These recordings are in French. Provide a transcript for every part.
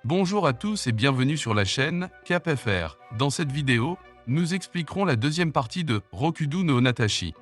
Bonjour à tous et bienvenue sur la chaîne CapFR. Dans cette vidéo, nous expliquerons la deuxième partie de Rokudo no Natashi.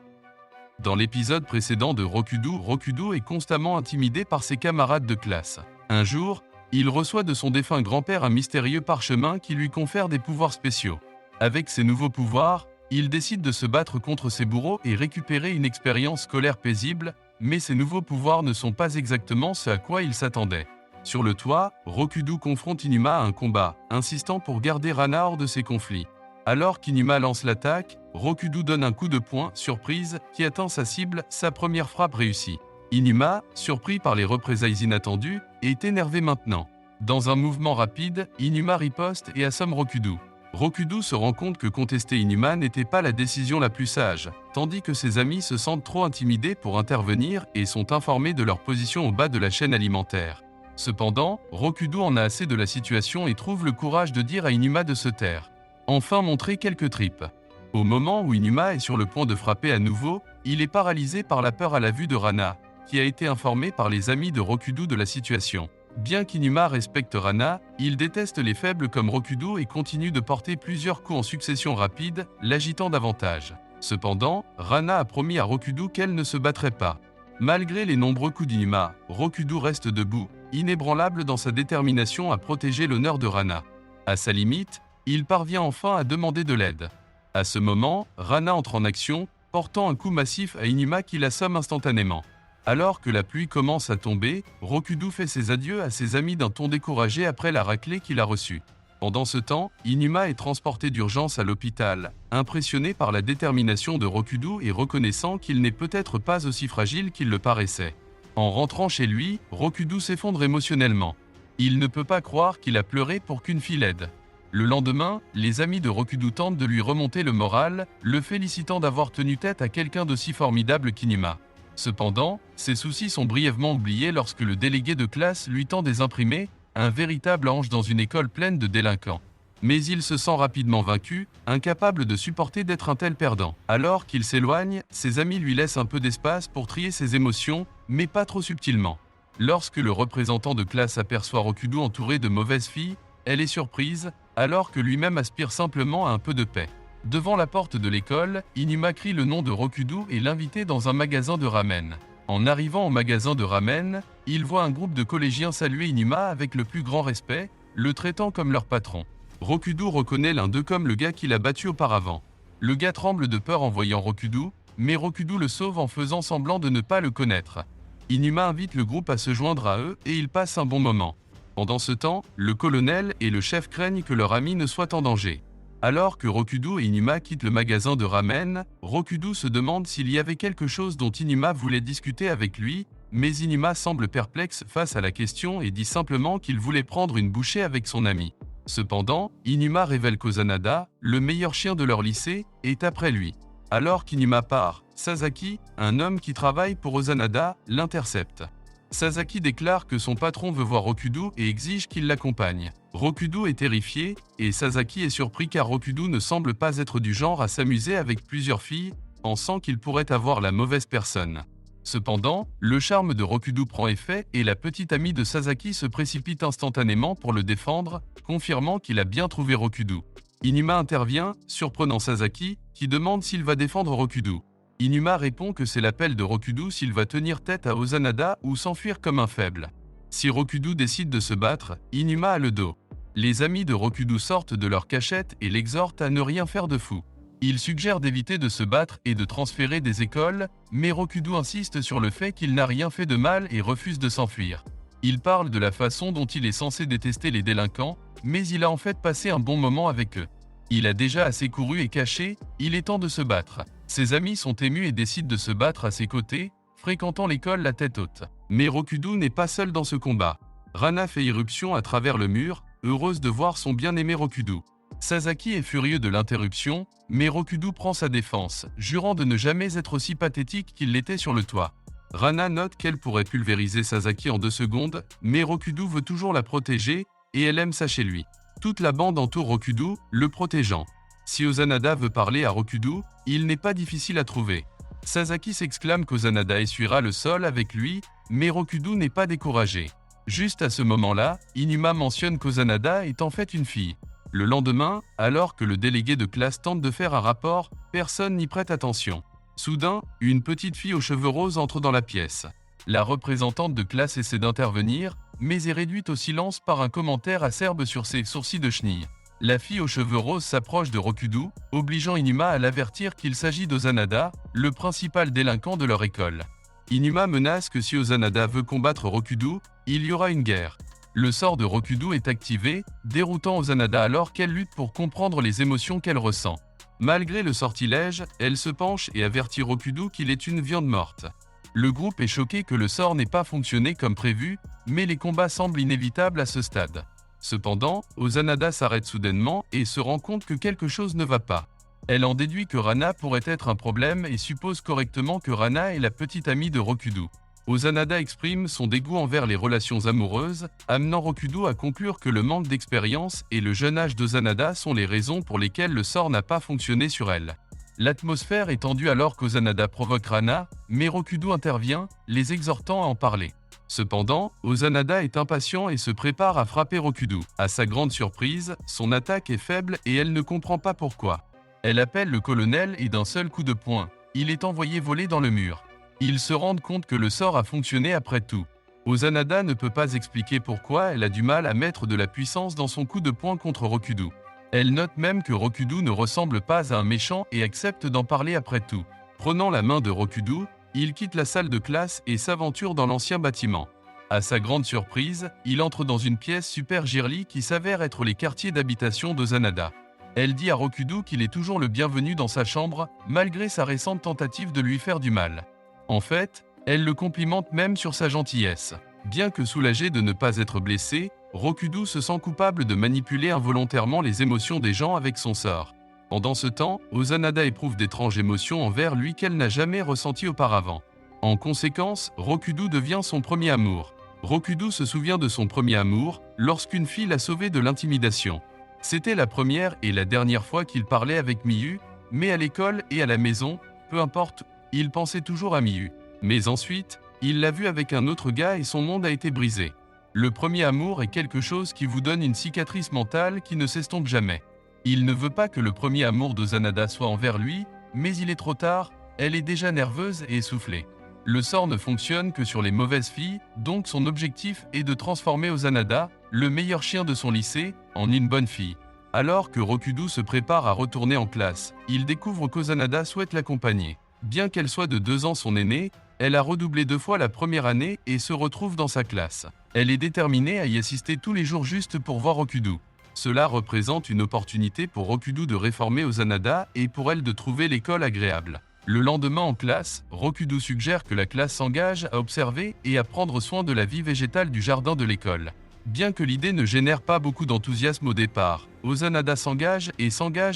Dans l'épisode précédent de Rokudo est constamment intimidé par ses camarades de classe. Un jour, il reçoit de son défunt grand-père un mystérieux parchemin qui lui confère des pouvoirs spéciaux. Avec ces nouveaux pouvoirs, il décide de se battre contre ses bourreaux et récupérer une expérience scolaire paisible, mais ces nouveaux pouvoirs ne sont pas exactement ce à quoi il s'attendait. Sur le toit, Rokudo confronte Inuma à un combat, insistant pour garder Rana hors de ces conflits. Alors qu'Inuma lance l'attaque, Rokudo donne un coup de poing, surprise, qui atteint sa cible, sa première frappe réussie. Inuma, surpris par les représailles inattendues, est énervé maintenant. Dans un mouvement rapide, Inuma riposte et assomme Rokudo. Rokudo se rend compte que contester Inuma n'était pas la décision la plus sage, tandis que ses amis se sentent trop intimidés pour intervenir et sont informés de leur position au bas de la chaîne alimentaire. Cependant, Rokudo en a assez de la situation et trouve le courage de dire à Inuma de se taire. Enfin montrer quelques tripes. Au moment où Inuma est sur le point de frapper à nouveau, il est paralysé par la peur à la vue de Rana, qui a été informé par les amis de Rokudo de la situation. Bien qu'Inuma respecte Rana, il déteste les faibles comme Rokudo et continue de porter plusieurs coups en succession rapide, l'agitant davantage. Cependant, Rana a promis à Rokudo qu'elle ne se battrait pas. Malgré les nombreux coups d'Inuma, Rokudo reste debout, inébranlable dans sa détermination à protéger l'honneur de Rana. À sa limite, il parvient enfin à demander de l'aide. À ce moment, Rana entre en action, portant un coup massif à Inuma qui l'assomme instantanément. Alors que la pluie commence à tomber, Rokudo fait ses adieux à ses amis d'un ton découragé après la raclée qu'il a reçue. Pendant ce temps, Inuma est transporté d'urgence à l'hôpital, impressionné par la détermination de Rokudo et reconnaissant qu'il n'est peut-être pas aussi fragile qu'il le paraissait. En rentrant chez lui, Rokudo s'effondre émotionnellement. Il ne peut pas croire qu'il a pleuré pour qu'une fille l'aide. Le lendemain, les amis de Rokudo tentent de lui remonter le moral, le félicitant d'avoir tenu tête à quelqu'un d'aussi formidable qu'Inuma. Cependant, ses soucis sont brièvement oubliés lorsque le délégué de classe lui tend des imprimés, un véritable ange dans une école pleine de délinquants. Mais il se sent rapidement vaincu, incapable de supporter d'être un tel perdant. Alors qu'il s'éloigne, ses amis lui laissent un peu d'espace pour trier ses émotions, mais pas trop subtilement. Lorsque le représentant de classe aperçoit Rokudo entouré de mauvaises filles, elle est surprise, alors que lui-même aspire simplement à un peu de paix. Devant la porte de l'école, Inuma crie le nom de Rokudo et l'invite dans un magasin de ramen. En arrivant au magasin de ramen, il voit un groupe de collégiens saluer Inuma avec le plus grand respect, le traitant comme leur patron. Rokudo reconnaît l'un d'eux comme le gars qu'il a battu auparavant. Le gars tremble de peur en voyant Rokudo, mais Rokudo le sauve en faisant semblant de ne pas le connaître. Inuma invite le groupe à se joindre à eux et ils passent un bon moment. Pendant ce temps, le colonel et le chef craignent que leur ami ne soit en danger. Alors que Rokudo et Inuma quittent le magasin de ramen, Rokudo se demande s'il y avait quelque chose dont Inuma voulait discuter avec lui, mais Inuma semble perplexe face à la question et dit simplement qu'il voulait prendre une bouchée avec son ami. Cependant, Inuma révèle qu'Ozanada, le meilleur chien de leur lycée, est après lui. Alors qu'Inuma part, Sasaki, un homme qui travaille pour Ozanada, l'intercepte. Sasaki déclare que son patron veut voir Rokudo et exige qu'il l'accompagne. Rokudo est terrifié, et Sasaki est surpris car Rokudo ne semble pas être du genre à s'amuser avec plusieurs filles, pensant qu'il pourrait avoir la mauvaise personne. Cependant, le charme de Rokudo prend effet et la petite amie de Sasaki se précipite instantanément pour le défendre, confirmant qu'il a bien trouvé Rokudo. Inuma intervient, surprenant Sasaki, qui demande s'il va défendre Rokudo. Inuma répond que c'est l'appel de Rokudo s'il va tenir tête à Ozanada ou s'enfuir comme un faible. Si Rokudo décide de se battre, Inuma a le dos. Les amis de Rokudo sortent de leur cachette et l'exhortent à ne rien faire de fou. Ils suggèrent d'éviter de se battre et de transférer des écoles, mais Rokudo insiste sur le fait qu'il n'a rien fait de mal et refuse de s'enfuir. Il parle de la façon dont il est censé détester les délinquants, mais il a en fait passé un bon moment avec eux. Il a déjà assez couru et caché, il est temps de se battre. Ses amis sont émus et décident de se battre à ses côtés, fréquentant l'école la tête haute. Mais Rokudo n'est pas seul dans ce combat. Rana fait irruption à travers le mur, heureuse de voir son bien-aimé Rokudo. Sasaki est furieux de l'interruption, mais Rokudo prend sa défense, jurant de ne jamais être aussi pathétique qu'il l'était sur le toit. Rana note qu'elle pourrait pulvériser Sasaki en 2 secondes, mais Rokudo veut toujours la protéger, et elle aime ça chez lui. Toute la bande entoure Rokudo, le protégeant. Si Ozanada veut parler à Rokudo, il n'est pas difficile à trouver. Sasaki s'exclame qu'Ozanada essuiera le sol avec lui, mais Rokudo n'est pas découragé. Juste à ce moment-là, Inuma mentionne qu'Ozanada est en fait une fille. Le lendemain, alors que le délégué de classe tente de faire un rapport, personne n'y prête attention. Soudain, une petite fille aux cheveux roses entre dans la pièce. La représentante de classe essaie d'intervenir, mais est réduite au silence par un commentaire acerbe sur ses sourcils de chenille. La fille aux cheveux roses s'approche de Rokudu, obligeant Inuma à l'avertir qu'il s'agit d'Ozanada, le principal délinquant de leur école. Inuma menace que si Ozanada veut combattre Rokudu, il y aura une guerre. Le sort de Rokudu est activé, déroutant Ozanada alors qu'elle lutte pour comprendre les émotions qu'elle ressent. Malgré le sortilège, elle se penche et avertit Rokudu qu'il est une viande morte. Le groupe est choqué que le sort n'ait pas fonctionné comme prévu, mais les combats semblent inévitables à ce stade. Cependant, Ozanada s'arrête soudainement et se rend compte que quelque chose ne va pas. Elle en déduit que Rana pourrait être un problème et suppose correctement que Rana est la petite amie de Rokudu. Ozanada exprime son dégoût envers les relations amoureuses, amenant Rokudu à conclure que le manque d'expérience et le jeune âge d'Ozanada sont les raisons pour lesquelles le sort n'a pas fonctionné sur elle. L'atmosphère est tendue alors qu'Ozanada provoque Rana, mais Rokudu intervient, les exhortant à en parler. Cependant, Ozanada est impatient et se prépare à frapper Rokudu. À sa grande surprise, son attaque est faible et elle ne comprend pas pourquoi. Elle appelle le colonel et d'un seul coup de poing, il est envoyé voler dans le mur. Ils se rendent compte que le sort a fonctionné après tout. Ozanada ne peut pas expliquer pourquoi elle a du mal à mettre de la puissance dans son coup de poing contre Rokudu. Elle note même que Rokudu ne ressemble pas à un méchant et accepte d'en parler après tout. Prenant la main de Rokudu, il quitte la salle de classe et s'aventure dans l'ancien bâtiment. À sa grande surprise, il entre dans une pièce super girly qui s'avère être les quartiers d'habitation d'Ozanada. Elle dit à Rokudu qu'il est toujours le bienvenu dans sa chambre, malgré sa récente tentative de lui faire du mal. En fait, elle le complimente même sur sa gentillesse. Bien que soulagé de ne pas être blessé, Rokudu se sent coupable de manipuler involontairement les émotions des gens avec son sort. Pendant ce temps, Ozanada éprouve d'étranges émotions envers lui qu'elle n'a jamais ressenties auparavant. En conséquence, Rokudu devient son premier amour. Rokudu se souvient de son premier amour, lorsqu'une fille l'a sauvé de l'intimidation. C'était la première et la dernière fois qu'il parlait avec Miyu, mais à l'école et à la maison, peu importe, il pensait toujours à Miyu. Mais ensuite, il l'a vue avec un autre gars et son monde a été brisé. Le premier amour est quelque chose qui vous donne une cicatrice mentale qui ne s'estompe jamais. Il ne veut pas que le premier amour d'Ozanada soit envers lui, mais il est trop tard, elle est déjà nerveuse et essoufflée. Le sort ne fonctionne que sur les mauvaises filles, donc son objectif est de transformer Ozanada, le meilleur chien de son lycée, en une bonne fille. Alors que Rokudu se prépare à retourner en classe, il découvre qu'Ozanada souhaite l'accompagner. Bien qu'elle soit de 2 ans son aînée, elle a redoublé 2 fois la première année et se retrouve dans sa classe. Elle est déterminée à y assister tous les jours juste pour voir Rokudu. Cela représente une opportunité pour Rokudu de réformer Ozanada et pour elle de trouver l'école agréable. Le lendemain en classe, Rokudu suggère que la classe s'engage à observer et à prendre soin de la vie végétale du jardin de l'école. Bien que l'idée ne génère pas beaucoup d'enthousiasme au départ, Ozanada s'engage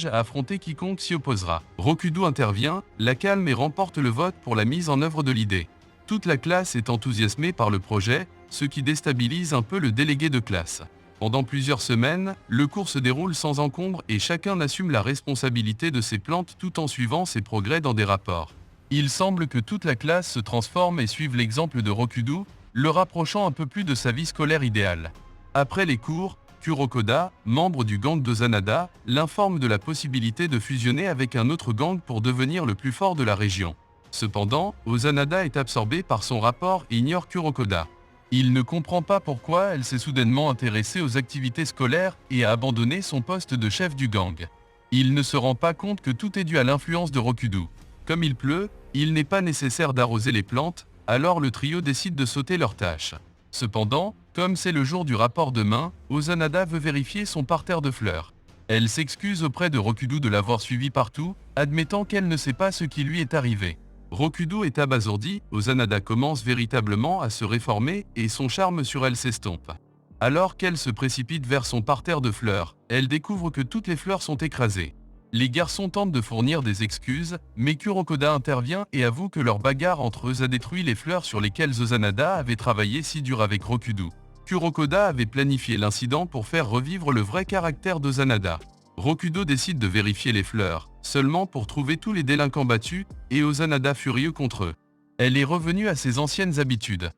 à affronter quiconque s'y opposera. Rokudu intervient, la calme et remporte le vote pour la mise en œuvre de l'idée. Toute la classe est enthousiasmée par le projet, ce qui déstabilise un peu le délégué de classe. Pendant plusieurs semaines, le cours se déroule sans encombre et chacun assume la responsabilité de ses plantes tout en suivant ses progrès dans des rapports. Il semble que toute la classe se transforme et suive l'exemple de Rokudu, le rapprochant un peu plus de sa vie scolaire idéale. Après les cours, Kurokoda, membre du gang d'Ozanada, l'informe de la possibilité de fusionner avec un autre gang pour devenir le plus fort de la région. Cependant, Ozanada est absorbé par son rapport et ignore Kurokoda. Il ne comprend pas pourquoi elle s'est soudainement intéressée aux activités scolaires et a abandonné son poste de chef du gang. Il ne se rend pas compte que tout est dû à l'influence de Rokudu. Comme il pleut, il n'est pas nécessaire d'arroser les plantes, alors le trio décide de sauter leurs tâches. Cependant, comme c'est le jour du rapport demain, Ozanada veut vérifier son parterre de fleurs. Elle s'excuse auprès de Rokudu de l'avoir suivi partout, admettant qu'elle ne sait pas ce qui lui est arrivé. Rokudu est abasourdi, Ozanada commence véritablement à se réformer et son charme sur elle s'estompe. Alors qu'elle se précipite vers son parterre de fleurs, elle découvre que toutes les fleurs sont écrasées. Les garçons tentent de fournir des excuses, mais Kurokoda intervient et avoue que leur bagarre entre eux a détruit les fleurs sur lesquelles Ozanada avait travaillé si dur avec Rokudu. Kurokoda avait planifié l'incident pour faire revivre le vrai caractère d'Ozanada. Rokudu décide de vérifier les fleurs, seulement pour trouver tous les délinquants battus, et Ozanada furieux contre eux. Elle est revenue à ses anciennes habitudes.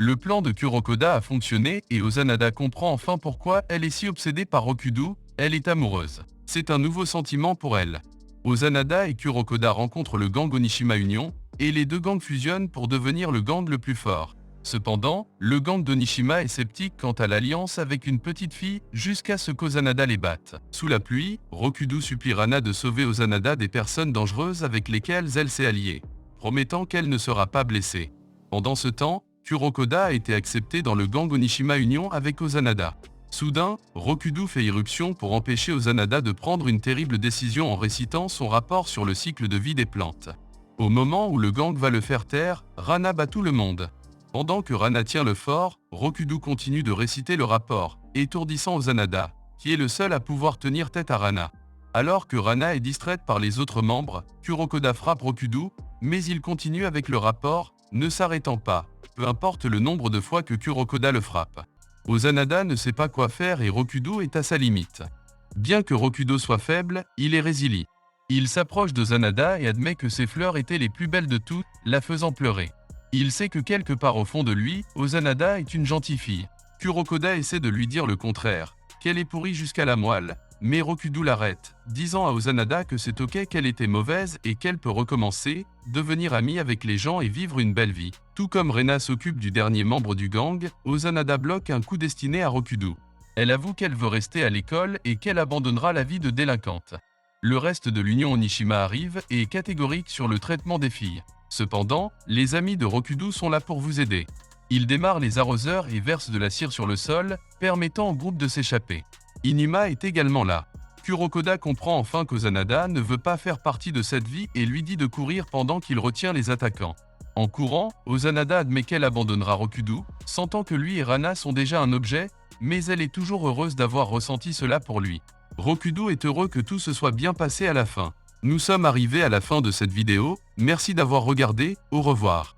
Le plan de Kurokoda a fonctionné et Ozanada comprend enfin pourquoi elle est si obsédée par Rokudo, elle est amoureuse. C'est un nouveau sentiment pour elle. Ozanada et Kurokoda rencontrent le gang Onishima Union, et les deux gangs fusionnent pour devenir le gang le plus fort. Cependant, le gang d'Onishima est sceptique quant à l'alliance avec une petite fille jusqu'à ce qu'Ozanada les batte. Sous la pluie, Rokudo supplie Rana de sauver Ozanada des personnes dangereuses avec lesquelles elle s'est alliée, promettant qu'elle ne sera pas blessée. Pendant ce temps, Kurokoda a été accepté dans le gang Onishima Union avec Ozanada. Soudain, Rokudo fait irruption pour empêcher Ozanada de prendre une terrible décision en récitant son rapport sur le cycle de vie des plantes. Au moment où le gang va le faire taire, Rana bat tout le monde. Pendant que Rana tient le fort, Rokudo continue de réciter le rapport, étourdissant Ozanada, qui est le seul à pouvoir tenir tête à Rana. Alors que Rana est distraite par les autres membres, Kurokoda frappe Rokudo, mais il continue avec le rapport, ne s'arrêtant pas, peu importe le nombre de fois que Kurokoda le frappe. Ozanada ne sait pas quoi faire et Rokudo est à sa limite. Bien que Rokudo soit faible, il est résilient. Il s'approche d'Ozanada et admet que ses fleurs étaient les plus belles de toutes, la faisant pleurer. Il sait que quelque part au fond de lui, Ozanada est une gentille fille. Kurokoda essaie de lui dire le contraire, qu'elle est pourrie jusqu'à la moelle, mais Rokudo l'arrête, disant à Ozanada que c'est ok qu'elle était mauvaise et qu'elle peut recommencer, devenir amie avec les gens et vivre une belle vie. Tout comme Rena s'occupe du dernier membre du gang, Ozanada bloque un coup destiné à Rokudo. Elle avoue qu'elle veut rester à l'école et qu'elle abandonnera la vie de délinquante. Le reste de l'Union Onishima arrive et est catégorique sur le traitement des filles. Cependant, les amis de Rokudo sont là pour vous aider. Ils démarrent les arroseurs et versent de la cire sur le sol, permettant au groupe de s'échapper. Inuma est également là. Kurokoda comprend enfin qu'Ozanada ne veut pas faire partie de cette vie et lui dit de courir pendant qu'il retient les attaquants. En courant, Ozanada admet qu'elle abandonnera Rokudo, sentant que lui et Rana sont déjà un objet, mais elle est toujours heureuse d'avoir ressenti cela pour lui. Rokudo est heureux que tout se soit bien passé à la fin. Nous sommes arrivés à la fin de cette vidéo, merci d'avoir regardé, au revoir.